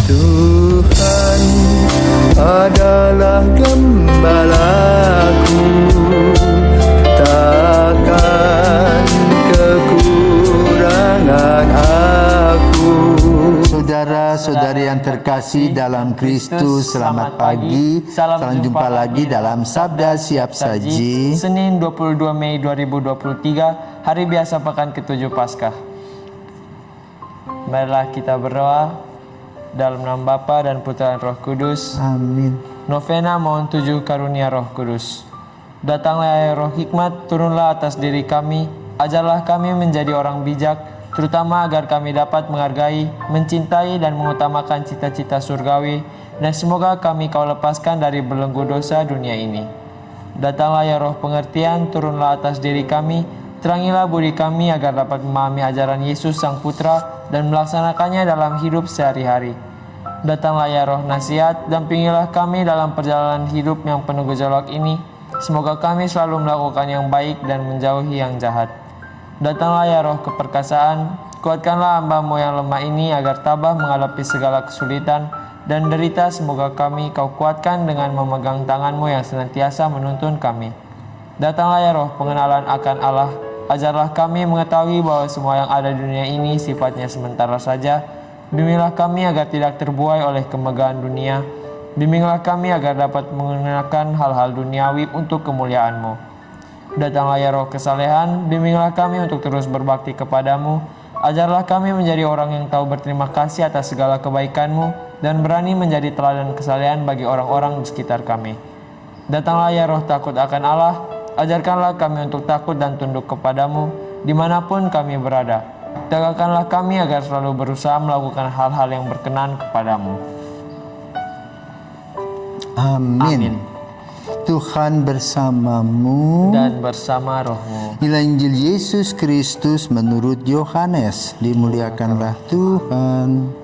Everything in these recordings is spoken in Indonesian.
Tuhan adalah gembalaku, takkan kekurangan aku. Saudara-saudari yang terkasih dalam Kristus, selamat pagi. Salam jumpa lagi dalam Sabda Siap Saji. Senin 22 Mei 2023, hari biasa pekan ke-7 Paskah. Marilah kita berdoa dalam nama Bapa dan Putra dan Roh Kudus. Amin. Novena mohon 7 karunia Roh Kudus. Datanglah ya Roh Hikmat, turunlah atas diri kami, ajarlah kami menjadi orang bijak, terutama agar kami dapat menghargai, mencintai dan mengutamakan cita-cita surgawi, dan semoga kami Kau lepaskan dari belenggu dosa dunia ini. Datanglah ya Roh pengertian, turunlah atas diri kami, terangilah budi kami agar dapat memahami ajaran Yesus Sang Putra dan melaksanakannya dalam hidup sehari-hari. Datanglah ya Roh nasihat, dampingilah kami dalam perjalanan hidup yang penuh gejolak ini. Semoga kami selalu melakukan yang baik dan menjauhi yang jahat. Datanglah ya Roh keperkasaan, kuatkanlah hamba-Mu yang lemah ini agar tabah menghadapi segala kesulitan dan derita. Semoga kami Kau kuatkan dengan memegang tangan-Mu yang senantiasa menuntun kami. Datanglah ya Roh pengenalan akan Allah, ajarlah kami mengetahui bahwa semua yang ada di dunia ini sifatnya sementara saja. Bimbinglah kami agar tidak terbuai oleh kemegahan dunia. Bimbinglah kami agar dapat menggunakan hal-hal duniawi untuk kemuliaan-Mu. Datanglah ya Roh kesalehan, bimbinglah kami untuk terus berbakti kepadamu. Ajarlah kami menjadi orang yang tahu berterima kasih atas segala kebaikan-Mu dan berani menjadi teladan kesalehan bagi orang-orang di sekitar kami. Datanglah ya Roh takut akan Allah, ajarkanlah kami untuk takut dan tunduk kepadamu dimanapun kami berada. Tegakkanlah kami agar selalu berusaha melakukan hal-hal yang berkenan kepadamu. Amin. Tuhan bersamamu Dan bersama rohmu. Inilah Injil Yesus Kristus menurut Yohanes. Dimuliakanlah Tuhan.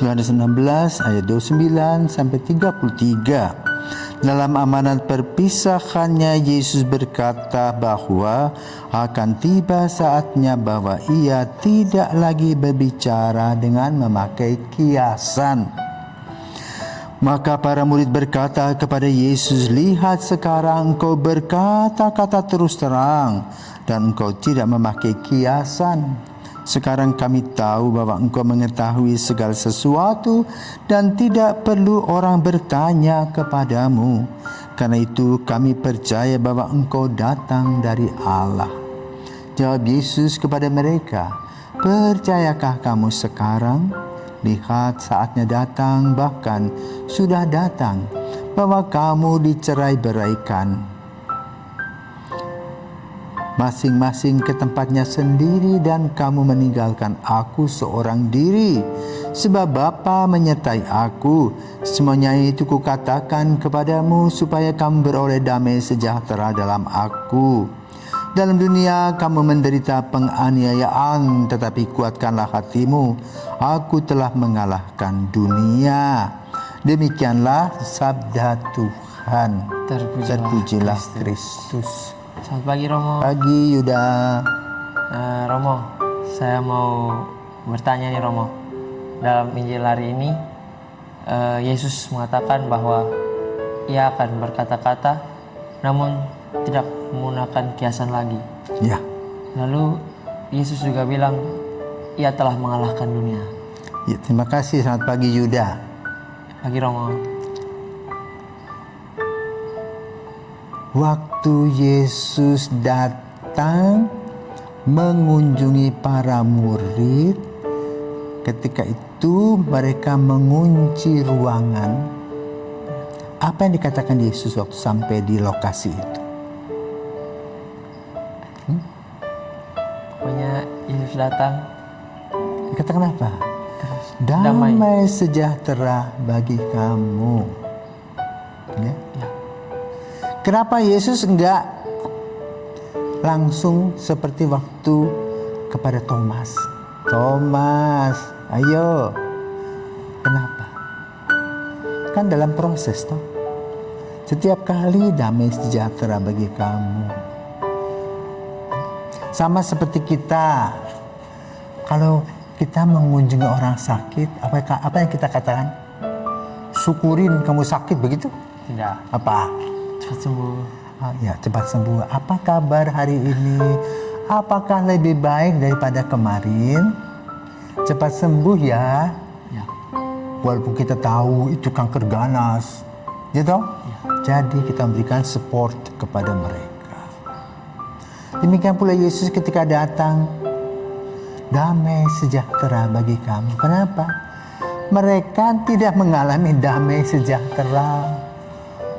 Yohanes 16 ayat 29 sampai 33. Dalam amanat perpisahannya, Yesus berkata bahwa akan tiba saatnya bahwa Ia tidak lagi berbicara dengan memakai kiasan. Maka para murid berkata kepada Yesus, "Lihat, sekarang Engkau berkata-kata terus terang dan Engkau tidak memakai kiasan. Sekarang kami tahu bahwa Engkau mengetahui segala sesuatu dan tidak perlu orang bertanya kepadamu. Karena itu kami percaya bahwa Engkau datang dari Allah." Jawab Yesus kepada mereka, "Percayakah kamu sekarang? Lihat, saatnya datang, bahkan sudah datang, bahwa kamu dicerai-beraikan, masing-masing ke tempatnya sendiri, dan kamu meninggalkan aku seorang diri. Sebab Bapa menyertai aku. Semuanya itu kukatakan kepadamu supaya kamu beroleh damai sejahtera dalam aku. Dalam dunia kamu menderita penganiayaan, tetapi kuatkanlah hatimu. Aku telah mengalahkan dunia." Demikianlah sabda Tuhan. Terpujilah Kristus. Selamat pagi Romo. Pagi Yuda. Romo, saya mau bertanya nih Romo. Dalam Injil hari ini, Yesus mengatakan bahwa Ia akan berkata-kata, namun tidak menggunakan kiasan lagi. Ya. Lalu Yesus juga bilang, Ia telah mengalahkan dunia. Ya, terima kasih. Selamat pagi Yuda. Pagi Romo. Waktu Yesus datang mengunjungi para murid, ketika itu mereka mengunci ruangan. Apa yang dikatakan Yesus waktu sampai di lokasi itu? Pokoknya Yesus datang. Dikatakan apa? Damai sejahtera bagi kamu. Ya. Kenapa Yesus enggak langsung seperti waktu kepada Thomas? Thomas, ayo. Kenapa? Kan dalam proses toh. Setiap kali damai sejahtera bagi kamu. Sama seperti kita. Kalau kita mengunjungi orang sakit, apa yang kita katakan? Syukurin kamu sakit, begitu? Tidak. Apa? Cepat sembuh. Ya, cepat sembuh. Apa kabar hari ini? Apakah lebih baik daripada kemarin? Cepat sembuh ya. Ya. Walaupun kita tahu itu kanker ganas, gitu. Jadi kita memberikan support kepada mereka. Demikian pula Yesus ketika datang, damai sejahtera bagi kamu. Kenapa? Mereka tidak mengalami damai sejahtera.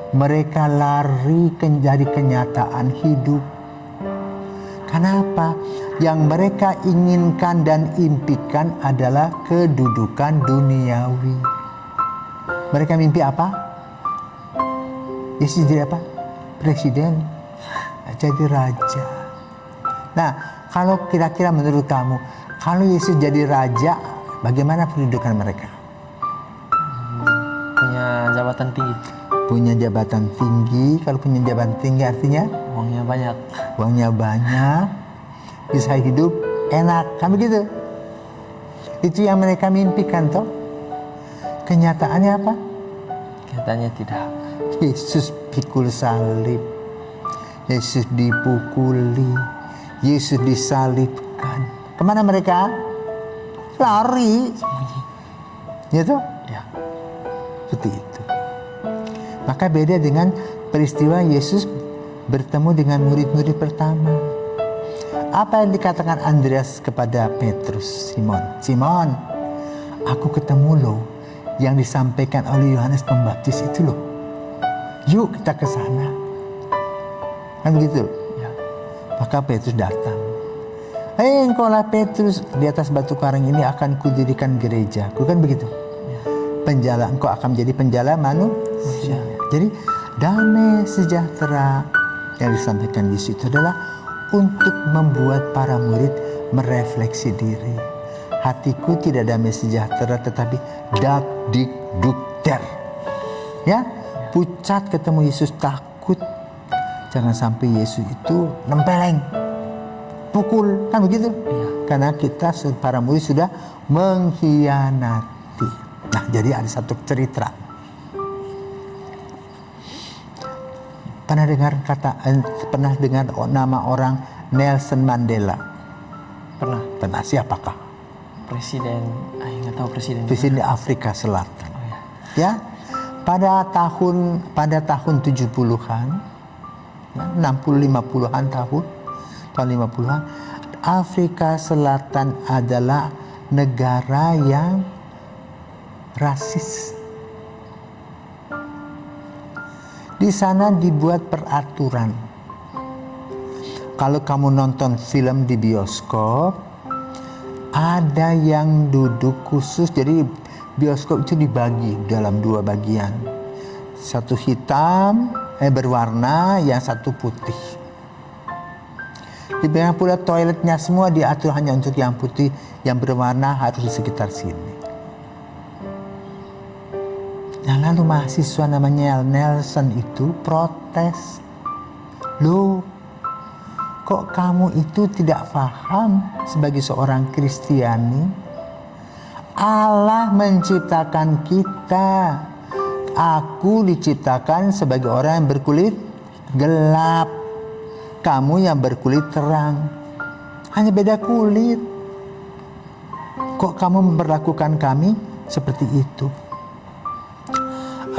Mereka lari dari kenyataan hidup. Kenapa? Yang mereka inginkan dan impikan adalah kedudukan duniawi. Mereka mimpi apa? Yesus jadi apa? Presiden. Jadi raja. Nah, kalau kira-kira menurut kamu, kalau Yesus jadi raja, bagaimana kedudukan mereka? Punya jabatan tinggi. Punya jabatan tinggi. Kalau punya jabatan tinggi artinya Uangnya banyak. uangnya banyak, bisa hidup enak, kan begitu? Itu yang mereka mimpikan, toh. Kenyataannya apa? Katanya tidak. Yesus pikul salib, Yesus dipukuli, Yesus disalibkan. Kemana mereka? Lari. Ya toh? Ya. Seperti itu. Maka beda dengan peristiwa Yesus bertemu dengan murid-murid pertama. Apa yang dikatakan Andreas kepada Petrus? Simon, aku ketemu loh yang disampaikan oleh Yohanes Pembaptis itu loh. Yuk kita ke sana. Kan begitu? Ya. Maka Petrus datang. Hei engkaulah Petrus, di atas batu karang ini akan kudirikan gereja. Kan begitu? Penjala, engkau akan menjadi penjala manusia. Jadi damai sejahtera yang disampaikan Yesus itu adalah untuk membuat para murid merefleksi diri. Hatiku tidak damai sejahtera, tetapi dak dik duk der. Ya, pucat ketemu Yesus, takut jangan sampai Yesus itu nempeleng, pukul, kan begitu? Karena kita para murid sudah mengkhianati. Nah, jadi ada satu cerita. Pernah dengar nama orang Nelson Mandela? Pernah. Siapakah? Presiden, nggak tahu presiden. Presiden Afrika Selatan. Oh, ya. Ya, pada tahun 70-an, ya, 60-50-an tahun 50-an, Afrika Selatan adalah negara yang rasis. Di sana dibuat peraturan. Kalau kamu nonton film di bioskop, ada yang duduk khusus. Jadi bioskop itu dibagi dalam dua bagian. Satu hitam, berwarna, yang satu putih. Demikian pula toiletnya semua diatur hanya untuk yang putih, yang berwarna harus di sekitar sini. Nah, lalu mahasiswa namanya Nelson itu protes. Loh, kok kamu itu tidak paham sebagai seorang Kristiani? Allah menciptakan kita. Aku diciptakan sebagai orang yang berkulit gelap. Kamu yang berkulit terang. Hanya beda kulit. Kok kamu memperlakukan kami seperti itu?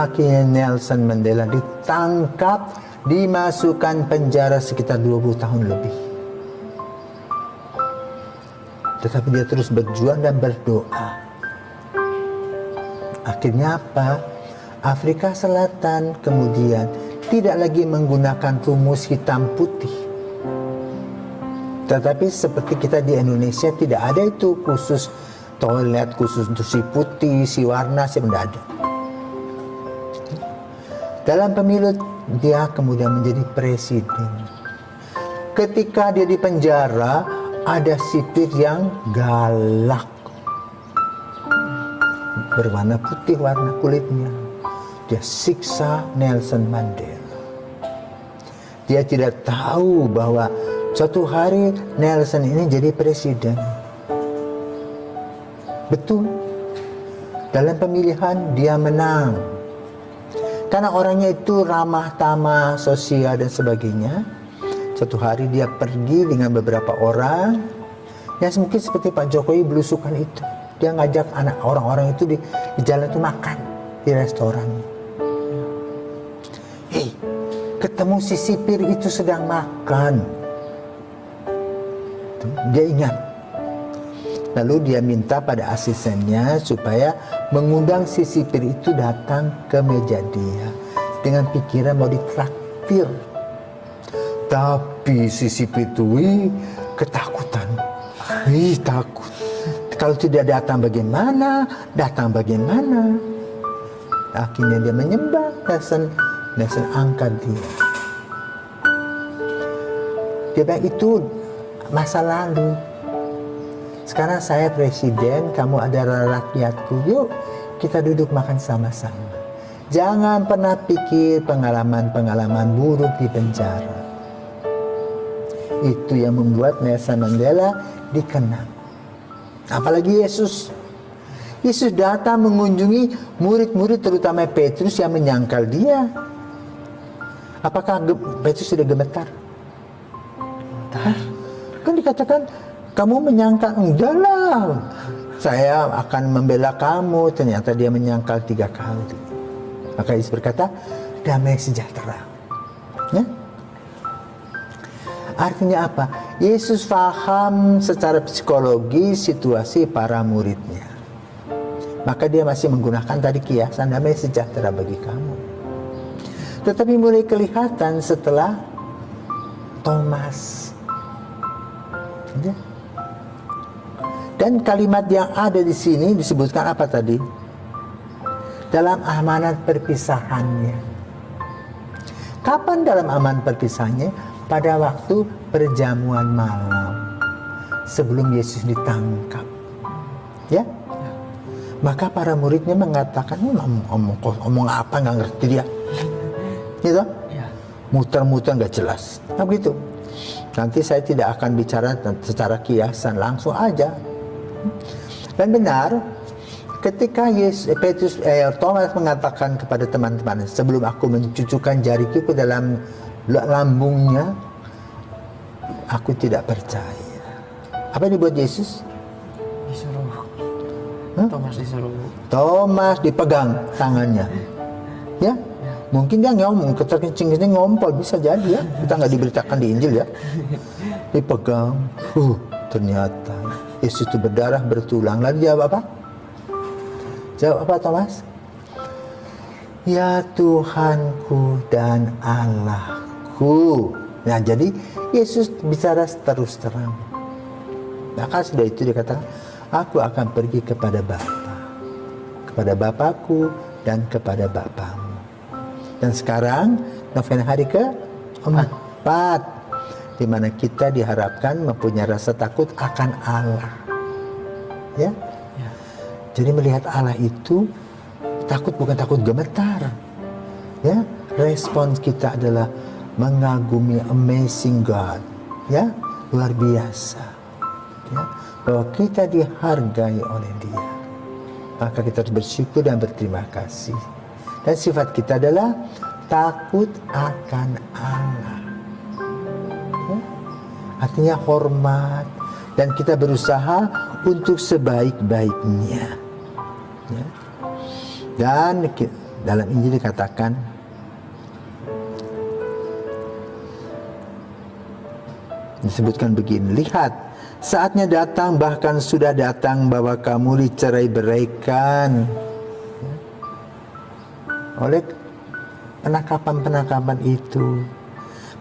Akhirnya Nelson Mandela ditangkap, dimasukkan penjara sekitar 20 tahun lebih. Tetapi dia terus berjuang dan berdoa. Akhirnya apa? Afrika Selatan kemudian tidak lagi menggunakan rumus hitam putih. Tetapi seperti kita di Indonesia tidak ada itu khusus toilet khusus untuk si putih, si warna, si tidak ada. Dalam pemilu dia kemudian menjadi presiden. Ketika dia di penjara, ada sipir yang galak, berwarna putih warna kulitnya. Dia siksa Nelson Mandela. Dia tidak tahu bahwa suatu hari Nelson ini jadi presiden. Betul. Dalam pemilihan dia menang. Karena orangnya itu ramah tamah, sosial dan sebagainya. Satu hari dia pergi dengan beberapa orang yang mungkin seperti Pak Jokowi belusukan itu. Dia ngajak anak orang-orang itu di jalan itu makan di restoran. Ketemu si sipir itu sedang makan. Dia ingat. Lalu dia minta pada asistennya supaya mengundang si sipir itu datang ke meja dia dengan pikiran mau ditraktir. Tapi si sipir itu ketakutan. Takut. Kalau tidak datang bagaimana? Datang bagaimana? Akhirnya dia menyembah Nelson angkat dia. Dia bilang itu masa lalu. Sekarang saya presiden, kamu adalah rakyatku. Yuk kita duduk makan sama-sama. Jangan pernah pikir pengalaman-pengalaman buruk di penjara. Itu yang membuat Nelson Mandela dikenang. Apalagi Yesus. Yesus datang mengunjungi murid-murid terutama Petrus yang menyangkal dia. Apakah Petrus sudah gemetar? Kan dikatakan kamu menyangkal, enggak lah, saya akan membela kamu. Ternyata dia menyangkal 3 kali. Maka Yesus berkata, damai sejahtera. Ya? Artinya apa? Yesus paham secara psikologi situasi para muridnya. Maka dia masih menggunakan tadi kiasan damai sejahtera bagi kamu. Tetapi mulai kelihatan setelah Thomas. Ya? Dan kalimat yang ada di sini disebutkan apa tadi? Dalam amanat perpisahannya. Kapan dalam amanat perpisahannya? Pada waktu perjamuan malam sebelum Yesus ditangkap. Ya? Maka para muridnya mengatakan, ngomong apa nggak ngerti dia. Gitu? Muter-muter nggak jelas. Nah begitu. Nanti saya tidak akan bicara secara kiasan, langsung aja. Dan benar, ketika Thomas mengatakan kepada teman-teman, sebelum aku mencucukkan jariku ke dalam lambungnya, aku tidak percaya. Apa yang dibuat Yesus? Disuruh. Thomas disuruh. Thomas dipegang tangannya. Ya? Mungkin dia ngomong, kencing-kencing ngompol, bisa jadi ya. Kita nggak diberitakan di Injil ya. Dipegang. Ternyata Yesus itu berdarah bertulang. Lalu jawab apa? Jawab apa Thomas? Ya Tuhanku dan Allahku. Nah jadi Yesus bicara terus terang. Maka sudah itu dikatakan, aku akan pergi kepada Bapa, kepada Bapakku dan kepada Bapamu. Dan sekarang novena hari ke-4, di mana kita diharapkan mempunyai rasa takut akan Allah. Ya? Jadi melihat Allah itu takut, bukan takut gemetar. Ya, respons kita adalah mengagumi, amazing God. Ya, luar biasa. Ya, bahwa kita dihargai oleh Dia. Maka kita harus bersyukur dan berterima kasih. Dan sifat kita adalah takut akan Allah. Ya? Artinya hormat. Dan kita berusaha untuk sebaik-baiknya. Ya? Dan dalam Injil dikatakan, disebutkan begini, lihat, saatnya datang, bahkan sudah datang, bahwa kamu dicerai-beraikan oleh penangkapan-penangkapan itu,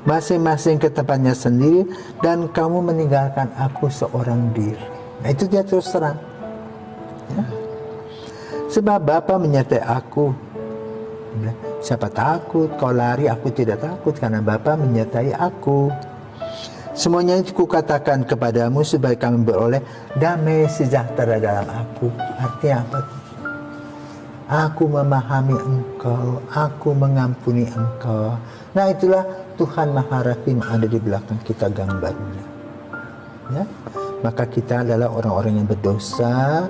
masing-masing ke tempatnya sendiri, dan kamu meninggalkan aku seorang diri. Nah itu dia terus terang. Ya? Sebab Bapa menyertai aku. Siapa takut? Kau lari, aku tidak takut, karena Bapa menyertai aku. Semuanya itu kukatakan kepadamu supaya kamu beroleh damai sejahtera dalam aku. Artinya apa? Aku memahami engkau, aku mengampuni engkau. Nah itulah Tuhan Maha Rahim ada di belakang kita gambarnya. Ya? Maka kita adalah orang-orang yang berdosa,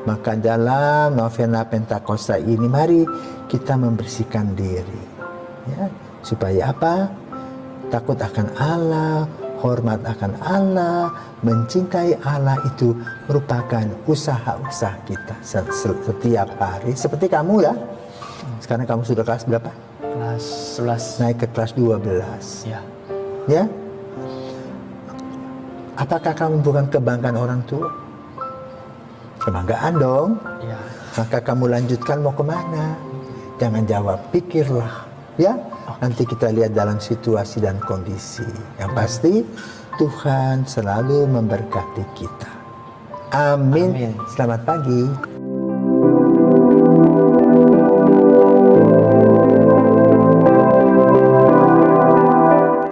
Maka dalam novena Pentakosta ini mari kita membersihkan diri, ya, supaya apa? Takut akan Allah, hormat akan Allah, mencintai Allah itu merupakan usaha-usaha kita setiap hari. Seperti kamu ya. Sekarang kamu sudah kelas berapa? Kelas 11. Naik ke kelas 12. Ya. Ya? Apakah kamu bukan kebanggaan orang tua? Kebanggaan dong. Ya. Maka kamu lanjutkan mau kemana? Jangan jawab, pikirlah. Ya, nanti kita lihat dalam situasi dan kondisi. Yang pasti Tuhan selalu memberkati kita. Amin. Amin. Selamat pagi.